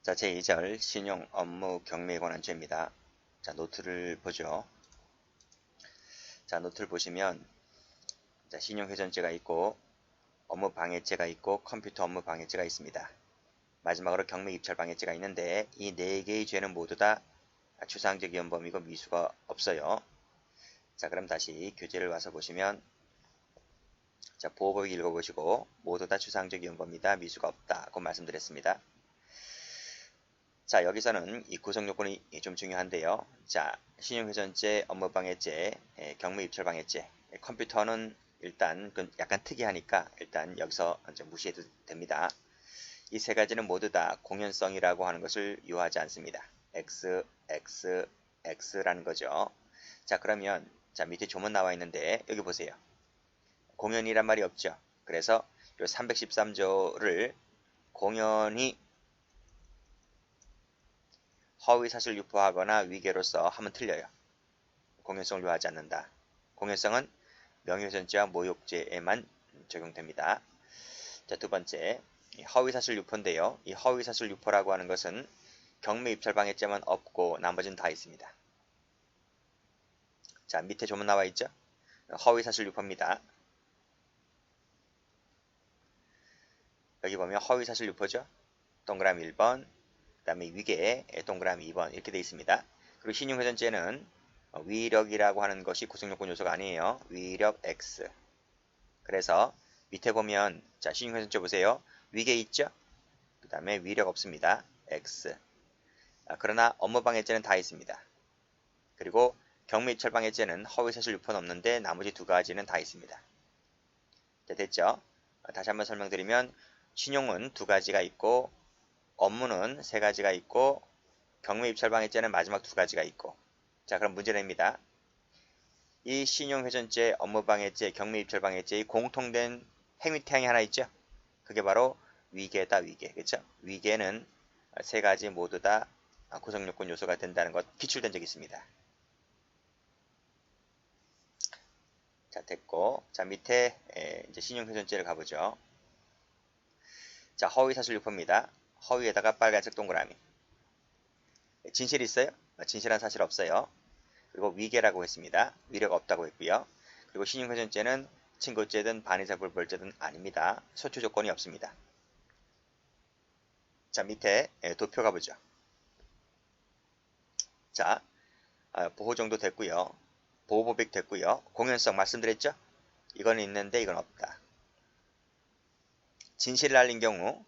자, 제2절 신용 업무 경매에 관한 죄입니다. 자, 노트를 보죠. 자, 노트를 보시면 자, 신용훼손죄가 있고 업무 방해죄가 있고 컴퓨터 업무 방해죄가 있습니다. 마지막으로 경매 입찰 방해죄가 있는데 이 네 개의 죄는 모두 다 추상적 위헌범이고 미수가 없어요. 자, 그럼 다시 교재를 와서 보시면 자, 보호법을 읽어보시고 모두 다 추상적 위헌범이다. 미수가 없다고 말씀드렸습니다. 자, 여기서는 이 구성요건이 좀 중요한데요. 자, 신용훼손죄, 업무방해죄, 경매입찰방해죄, 컴퓨터는 일단 약간 특이하니까 일단 여기서 이제 무시해도 됩니다. 이 세 가지는 모두 다 공연성이라고 하는 것을 유효하지 않습니다. X, X, X라는 거죠. 자, 그러면 자, 밑에 조문 나와 있는데 여기 보세요. 공연이란 말이 없죠. 그래서 이 313조를 공연이 허위사실 유포하거나 위계로서 하면 틀려요. 공연성을 요하지 않는다. 공연성은 명예훼손죄와 모욕죄에만 적용됩니다. 자, 두 번째, 허위사실 유포인데요. 이 허위사실 유포라고 하는 것은 경매입찰방해죄만 없고 나머지는 다 있습니다. 자, 밑에 조문 나와 있죠? 허위사실 유포입니다. 여기 보면 허위사실 유포죠? 동그라미 1번, 그 다음에 위계 동그라미 2번 이렇게 되어 있습니다. 그리고 신용훼손죄는 위력이라고 하는 것이 구성요건 요소가 아니에요. 위력 X. 그래서 밑에 보면 자, 신용훼손죄 보세요. 위계 있죠? 그 다음에 위력 없습니다. X. 그러나 업무방해죄는 다 있습니다. 그리고 경매입찰방해죄는 허위사실 유포는 없는데 나머지 두 가지는 다 있습니다. 자, 됐죠? 다시 한번 설명드리면 신용은 두 가지가 있고 업무는 세 가지가 있고 경매입찰방해죄는 마지막 두 가지가 있고. 자, 그럼 문제 냅니다. 이 신용훼손죄, 업무방해죄, 경매입찰방해죄의 공통된 행위태양이 하나 있죠? 그게 바로 위계다, 위계. 그렇죠? 위계는 세 가지 모두 다 구성요건 요소가 된다는 것 기출된 적이 있습니다. 자, 됐고. 자, 밑에 이제 신용훼손죄를 가보죠. 자, 허위사실 유포입니다. 허위에다가 빨간색 동그라미. 진실 있어요? 진실한 사실 없어요. 그리고 위계라고 했습니다. 위력 없다고 했고요. 그리고 신용훼손죄는 친고죄든 반의사불벌죄든 아닙니다. 소추 조건이 없습니다. 자, 밑에 도표 가보죠. 자, 보호 정도 됐고요. 보호법익 됐고요. 공연성 말씀드렸죠? 이건 있는데 이건 없다. 진실을 알린 경우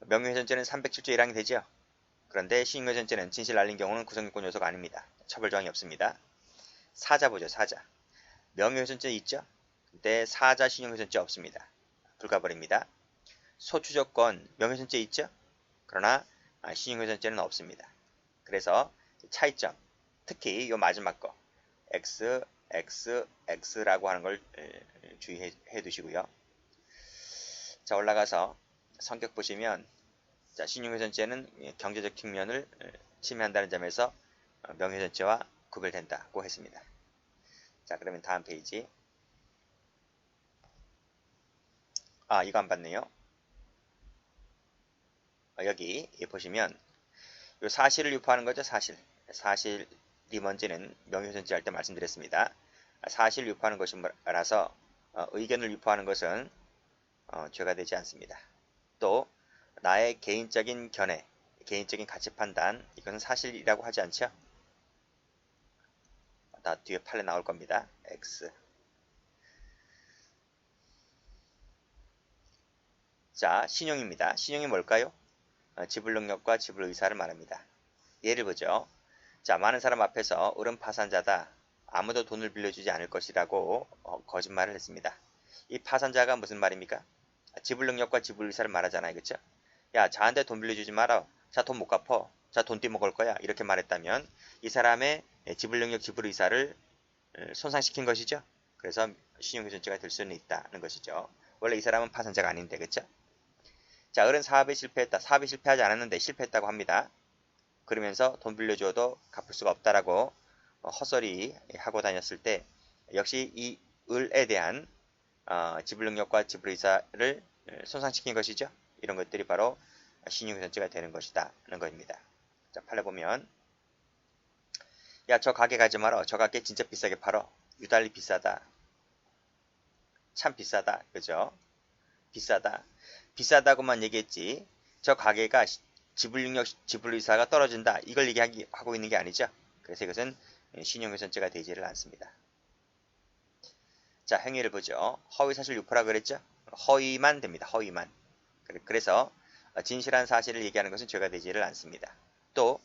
명예훼손죄는 307조 1항이 되죠? 그런데 신용훼손죄는 진실을 알린 경우는 구성요건 요소가 아닙니다. 처벌조항이 없습니다. 사자 보죠. 사자. 명예훼손죄 있죠? 근데 사자 신용훼손죄 없습니다. 불가버립니다. 소추조건 명예훼손죄 있죠? 그러나 신용훼손죄는 없습니다. 그래서 차이점, 특히 이 마지막 거 X, X, X라고 하는 걸 주의해 두시고요. 자, 올라가서 성격 보시면 자, 신용훼손죄는 경제적 측면을 침해한다는 점에서 명예훼손죄와 구별된다고 했습니다. 자, 그러면 다음 페이지. 이거 안 봤네요. 여기 보시면 요 사실을 유포하는 거죠. 사실이 뭔지는 명예훼손죄 할 때 말씀드렸습니다. 사실 유포하는 것이라서 의견을 유포하는 것은 죄가 되지 않습니다. 또 나의 개인적인 견해, 개인적인 가치 판단 이것은 사실이라고 하지 않죠. 다 뒤에 판에 나올 겁니다. X. 자, 신용입니다. 신용이 뭘까요? 지불 능력과 지불 의사를 말합니다. 예를 보죠. 자, 많은 사람 앞에서 을은 파산자다. 아무도 돈을 빌려주지 않을 것이라고 거짓말을 했습니다. 이 파산자가 무슨 말입니까? 지불 능력과 지불 의사를 말하잖아요. 그쵸? 야, 자한테 돈 빌려주지 마라. 자, 돈 못 갚어. 자, 돈 떼먹을 거야. 이렇게 말했다면 이 사람의 지불 능력, 지불 의사를 손상시킨 것이죠. 그래서 신용훼손죄가 될 수는 있다는 것이죠. 원래 이 사람은 파산자가 아닌데, 그쵸? 자, 을은 사업에 실패했다. 사업에 실패하지 않았는데 실패했다고 합니다. 그러면서 돈 빌려줘도 갚을 수가 없다라고 헛소리 하고 다녔을 때 역시 이 을에 대한 지불 능력과 지불 의사를 손상시킨 것이죠. 이런 것들이 바로 신용훼손죄가 되는 것이다 하는 겁니다. 자, 판례 보면 야, 저 가게 가지 마라. 저 가게 진짜 비싸게 팔어. 유달리 비싸다. 참 비싸다. 그죠? 비싸다. 비싸다고만 얘기했지. 저 가게가 지불능력, 지불의사가 떨어진다. 이걸 얘기하고 있는 게 아니죠. 그래서 이것은 신용훼손죄가 되지를 않습니다. 자, 행위를 보죠. 허위사실 유포라 그랬죠? 허위만 됩니다. 허위만. 그래서 진실한 사실을 얘기하는 것은 죄가 되지를 않습니다. 또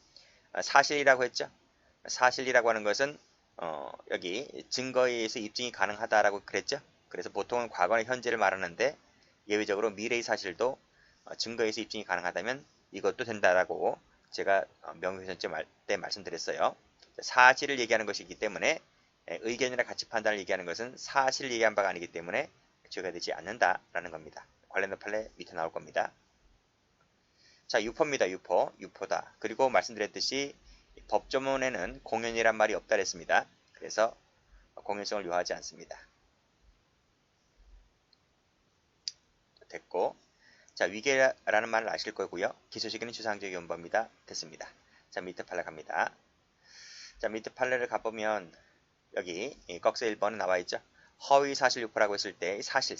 사실이라고 했죠? 사실이라고 하는 것은 여기 증거에 의해서 입증이 가능하다라고 그랬죠? 그래서 보통은 과거나 현재를 말하는데 예외적으로 미래의 사실도 증거에 의해서 입증이 가능하다면 이것도 된다라고 제가 명예훼손죄 때 말씀드렸어요. 사실을 얘기하는 것이기 때문에 의견이나 가치 판단을 얘기하는 것은 사실을 얘기한 바가 아니기 때문에 죄가 되지 않는다라는 겁니다. 관련된 판례 밑에 나올 겁니다. 자, 유포입니다. 유포다. 그리고 말씀드렸듯이 법조문에는 공연이란 말이 없다 그랬습니다. 그래서 공연성을 요하지 않습니다. 됐고, 자, 위계라는 말을 아실 거고요. 기소시기는 추상적 용법입니다. 됐습니다. 자, 밑에 판례 갑니다. 자, 밑에 판례를 가보면 여기 꺽쇠 1번에 나와 있죠. 허위 사실 유포라고 했을 때 사실.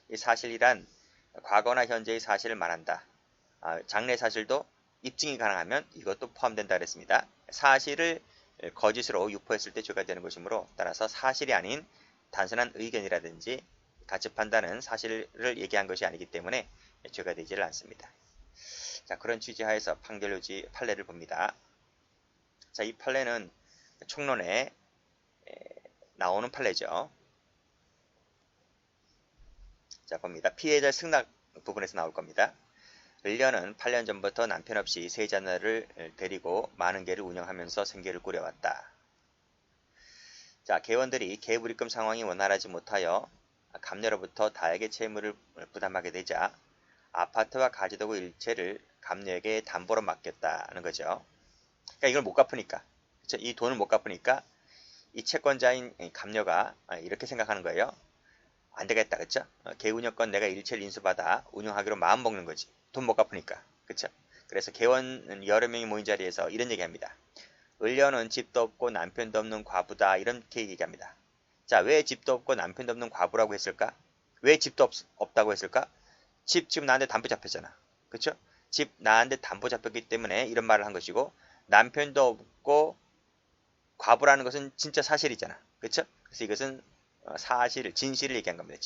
이 사실이란 과거나 현재의 사실을 말한다. 장래 사실도 입증이 가능하면 이것도 포함된다 그랬습니다. 사실을 거짓으로 유포했을 때 죄가 되는 것이므로 따라서 사실이 아닌 단순한 의견이라든지 가치 판단은 사실을 얘기한 것이 아니기 때문에 죄가 되지를 않습니다. 자, 그런 취지하에서 판결요지 판례를 봅니다. 자, 이 판례는 총론에 나오는 판례죠. 자, 봅니다. 피해자 승낙 부분에서 나올 겁니다. 을려는 8년 전부터 남편 없이 세 자녀를 데리고 많은 개를 운영하면서 생계를 꾸려왔다. 자, 개원들이 개불입금 상황이 원활하지 못하여 감녀로부터 다액의 채무를 부담하게 되자 아파트와 가지도구 일체를 감녀에게 담보로 맡겼다는 거죠. 그러니까 이걸 못 갚으니까, 그쵸? 이 돈을 못 갚으니까 이 채권자인 감녀가 이렇게 생각하는 거예요. 안 되겠다, 그쵸? 개운여권 내가 일체를 인수받아 운영하기로 마음먹는 거지. 돈 못 갚으니까, 그쵸? 그래서 개원 여러 명이 모인 자리에서 이런 얘기합니다. 을려는 집도 없고 남편도 없는 과부다, 이렇게 얘기합니다. 자, 왜 집도 없고 남편도 없는 과부라고 했을까? 왜 집도 없다고 했을까? 집 지금 나한테 담보 잡혔잖아, 그쵸? 집 나한테 담보 잡혔기 때문에 이런 말을 한 것이고, 남편도 없고 과부라는 것은 진짜 사실이잖아, 그쵸? 그래서 이것은 사실, 진실을 얘기한 겁니다.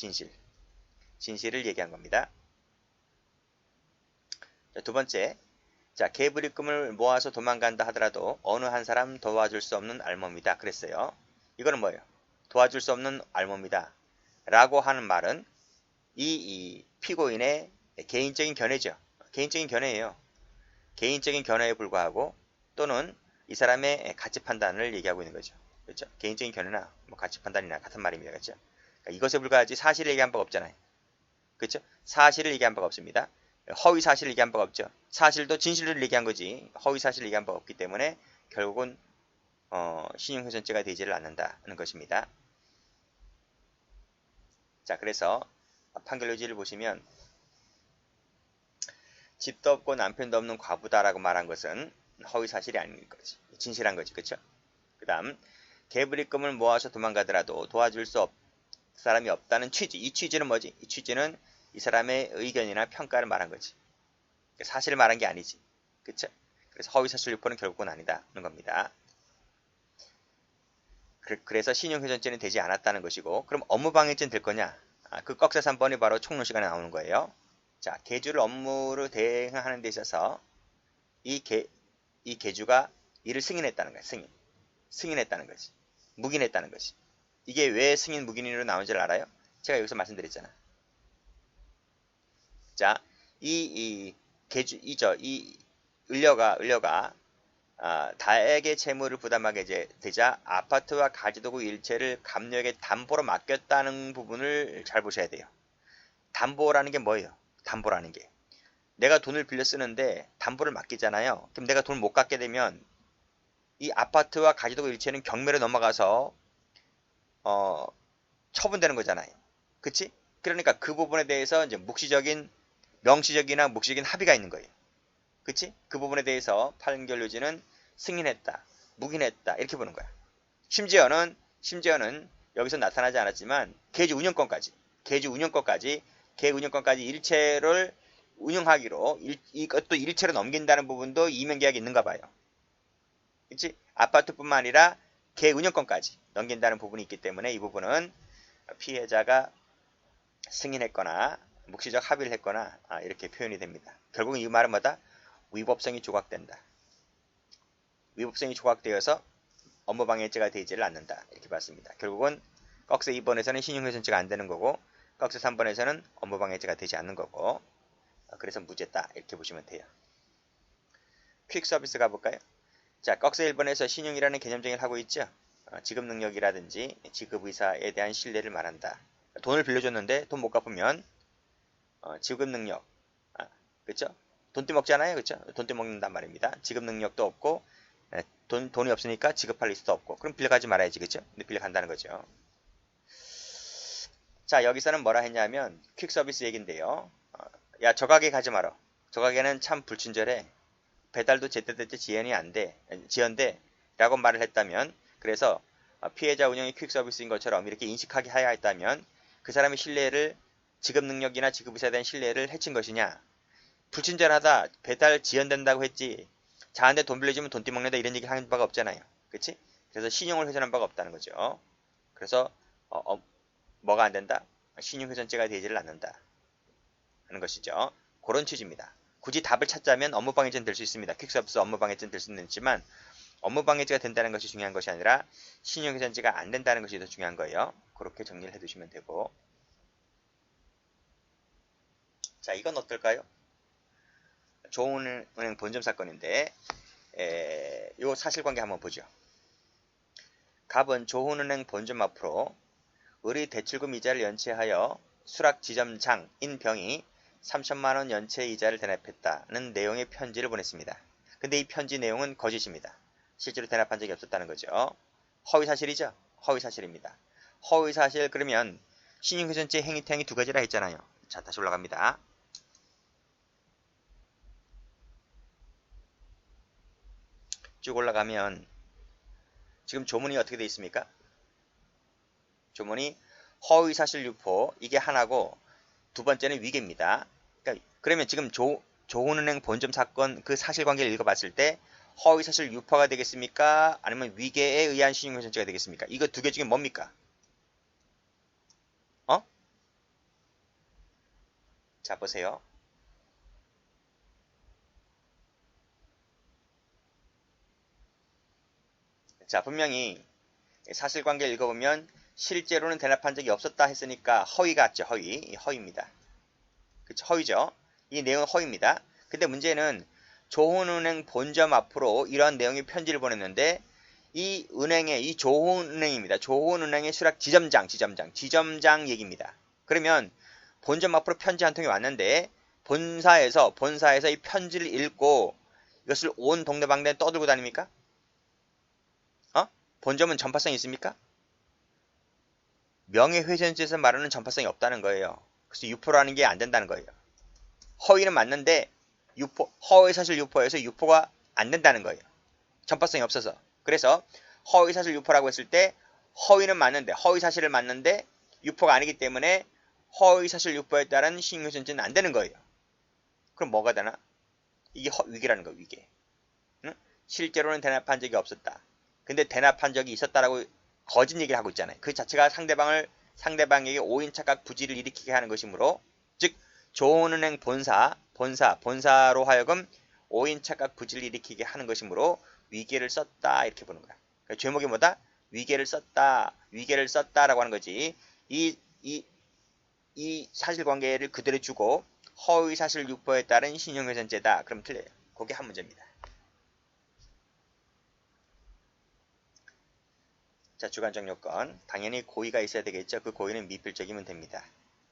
진실을 얘기한 겁니다. 자, 두 번째, 자, 개불입금을 모아서 도망간다 하더라도 어느 한 사람 도와줄 수 없는 알몸이다 그랬어요. 이거는 뭐예요? 도와줄 수 없는 알몸이다 라고 하는 말은 이 피고인의 개인적인 견해죠. 개인적인 견해예요. 개인적인 견해에 불과하고 또는 이 사람의 가치 판단을 얘기하고 있는 거죠. 그렇죠? 개인적인 견해나 뭐 가치 판단이나 같은 말입니다. 그렇죠? 그러니까 이것에 불과하지 사실을 얘기한 바가 없잖아요. 그렇죠? 사실을 얘기한 바가 없습니다. 허위 사실을 얘기한 바가 없죠. 사실도 진실을 얘기한 거지 허위 사실을 얘기한 바가 없기 때문에 결국은 신용훼손죄가 되지를 않는다는 것입니다. 자, 그래서 판결요지를 보시면 집도 없고 남편도 없는 과부다라고 말한 것은 허위 사실이 아닌 거지. 진실한 거지. 그렇죠? 그 다음 개불입금을 모아서 도망가더라도 도와줄 사람이 없다는 취지. 이 취지는 뭐지? 이 취지는 이 사람의 의견이나 평가를 말한 거지. 사실을 말한 게 아니지. 그쵸? 그래서 허위사실 유포는 결국은 아니다는 겁니다. 그래서 신용훼손죄는 되지 않았다는 것이고, 그럼 업무방해죄는 될 거냐? 그 꺽쇠 3번이 바로 총론 시간에 나오는 거예요. 자, 개주를 업무를 대행하는 데 있어서 이 개주가 이를 승인했다는 거야. 승인했다는 거지. 묵인했다는 거지. 이게 왜 승인 묵인으로 나온지를 알아요? 제가 여기서 말씀드렸잖아. 자, 이 을려가 다액의 채무를 부담하게 되자 아파트와 가지도구 일체를 감녀에게 담보로 맡겼다는 부분을 잘 보셔야 돼요. 담보라는 게 뭐예요? 담보라는 게 내가 돈을 빌려 쓰는데 담보를 맡기잖아요. 그럼 내가 돈을 못 갚게 되면 이 아파트와 가지도구 일체는 경매로 넘어가서 처분되는 거잖아요. 그치? 그러니까 그 부분에 대해서 이제 묵시적인 명시적이나 묵시적인 합의가 있는 거예요. 그치? 그 부분에 대해서 판결유지는 승인했다, 묵인했다 이렇게 보는 거야. 심지어는 여기서 나타나지 않았지만 계주 운영권까지 일체를 운영하기로 이것도 일체로 넘긴다는 부분도 이면계약이 있는가 봐요. 그치? 아파트뿐만 아니라 개 운영권까지 넘긴다는 부분이 있기 때문에 이 부분은 피해자가 승인했거나 묵시적 합의를 했거나 이렇게 표현이 됩니다. 결국 이 말은 뭐다? 위법성이 조각된다. 위법성이 조각되어서 업무방해죄가 되지를 않는다. 이렇게 봤습니다. 결국은 꺽쇠 2번에서는 신용훼손죄가 안 되는 거고 꺽쇠 3번에서는 업무방해죄가 되지 않는 거고 그래서 무죄다. 이렇게 보시면 돼요. 퀵 서비스 가볼까요? 자, 꺽쇠 1번에서 신용이라는 개념 정의를 하고 있죠. 지급 능력이라든지 지급 의사에 대한 신뢰를 말한다. 돈을 빌려줬는데 돈 못 갚으면 지급 능력, 그렇죠? 돈 떼먹잖아요, 그렇죠? 돈 떼먹는단 말입니다. 지급 능력도 없고 돈이 없으니까 지급할 리스도 없고 그럼 빌려가지 말아야지, 그렇죠? 근데 빌려간다는 거죠. 자, 여기서는 뭐라 했냐면 퀵 서비스 얘긴데요. 야, 저 가게 가지 마라. 저 가게는 참 불친절해. 배달도 제때제때 지연돼 라고 말을 했다면, 그래서 피해자 운영이 퀵 서비스인 것처럼 이렇게 인식하게 해야 했다면 그 사람의 신뢰를, 지급 능력이나 지급 의사에 대한 신뢰를 해친 것이냐. 불친절하다, 배달 지연된다고 했지 자한테 돈 빌려주면 돈 떼먹는다 이런 얘기 하는 바가 없잖아요. 그치? 그래서 신용을 훼손한 바가 없다는 거죠. 그래서 뭐가 안 된다? 신용훼손죄가 되지를 않는다 하는 것이죠. 그런 취지입니다. 굳이 답을 찾자면 업무방해죄는 될 수 있습니다. 퀵서비스 업무방해죄는 될 수는 있지만 업무방해죄가 된다는 것이 중요한 것이 아니라 신용훼손죄가 안 된다는 것이 더 중요한 거예요. 그렇게 정리를 해두시면 되고, 자, 이건 어떨까요? 조은행 본점 사건인데 이 사실관계 한번 보죠. 갑은 조은행 본점 앞으로 의리 대출금 이자를 연체하여 수락 지점장인 병이 3천만원 연체 이자를 대납했다는 내용의 편지를 보냈습니다. 근데 이 편지 내용은 거짓입니다. 실제로 대납한 적이 없었다는 거죠. 허위사실이죠? 허위사실입니다. 허위사실, 그러면 신용훼손죄 행위태양이 두 가지라 했잖아요. 자, 다시 올라갑니다. 쭉 올라가면 지금 조문이 어떻게 되어 있습니까? 조문이 허위사실 유포, 이게 하나고 두 번째는 위계입니다. 그러면 지금 조은은행 본점 사건 그 사실관계를 읽어봤을 때 허위사실 유포가 되겠습니까? 아니면 위계에 의한 신용훼손죄가 되겠습니까? 이거 두 개 중에 뭡니까? 자, 보세요. 자, 분명히 사실관계를 읽어보면 실제로는 대납한 적이 없었다 했으니까 허위 같죠. 허위입니다. 그쵸? 허위죠. 이 내용은 허위입니다. 근데 문제는 조은은행 본점 앞으로 이러한 내용의 편지를 보냈는데 이 조은은행입니다. 조은은행의 수락 지점장 얘기입니다. 그러면 본점 앞으로 편지 한 통이 왔는데 본사에서 이 편지를 읽고 이것을 온 동네방네 떠들고 다닙니까? 본점은 전파성이 있습니까? 명예훼손죄에서 말하는 전파성이 없다는 거예요. 그래서 유포라는 게 안 된다는 거예요. 허위는 맞는데 허위사실 유포에서 유포가 안 된다는 거예요. 전파성이 없어서. 그래서 허위사실 유포라고 했을 때 허위는 맞는데, 허위사실을 맞는데 유포가 아니기 때문에 허위사실 유포에 따른 신용훼손죄는 안 되는 거예요. 그럼 뭐가 되나? 이게 위계라는 거예요. 위계. 응? 실제로는 대납한 적이 없었다. 근데 대납한 적이 있었다라고 거짓 얘기를 하고 있잖아요. 그 자체가 상대방에게 오인 착각 부지를 일으키게 하는 것이므로, 즉 조은은행 본사로 하여금 오인 착각 부지를 일으키게 하는 것이므로 위계를 썼다 이렇게 보는 거야. 그러니까 제목이 뭐다? 위계를 썼다라고 하는 거지. 이 사실관계를 그대로 주고 허위사실 유포에 따른 신용훼손죄다. 그럼 틀려요. 그게 한 문제입니다. 자, 주관적 요건. 당연히 고의가 있어야 되겠죠. 그 고의는 미필적이면 됩니다.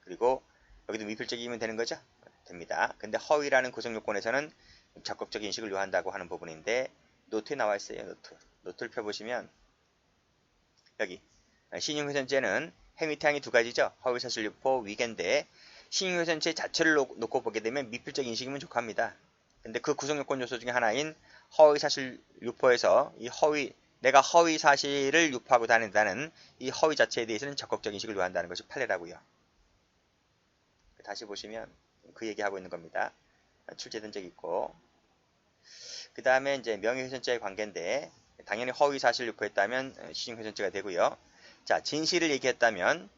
그리고 여기도 미필적이면 되는 거죠? 됩니다. 근데 허위라는 구성 요건에서는 적극적 인식을 요한다고 하는 부분인데 노트에 나와 있어요. 노트를 펴보시면 여기 신용훼손죄는 행위태양이 두 가지죠. 허위사실 유포, 위계인데 신용훼손죄 자체를 놓고 보게 되면 미필적 인식이면 족합니다. 근데 그 구성요건 요소 중에 하나인 허위사실 유포에서 내가 허위 사실을 유포하고 다닌다는 이 허위 자체에 대해서는 적극적 인식을 요한다는 것이 판례라고요. 다시 보시면 그 얘기하고 있는 겁니다. 출제된 적이 있고, 그 다음에 이제 명예훼손죄의 관계인데, 당연히 허위 사실 유포했다면 신용훼손죄가 되고요. 자, 진실을 얘기했다면,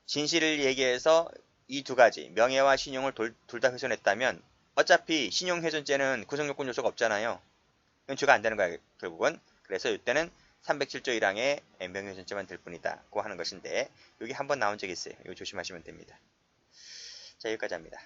진실을 얘기해서 이 두 가지 명예와 신용을 둘 다 훼손했다면 어차피 신용훼손죄는 구성요건 요소가 없잖아요. 이건 죄가 안 되는 거야 결국은. 그래서 이때는 307조 1항의 명예훼손죄만 될 뿐이다 고 하는 것인데, 여기 한번 나온 적이 있어요. 이거 조심하시면 됩니다. 자, 여기까지 합니다.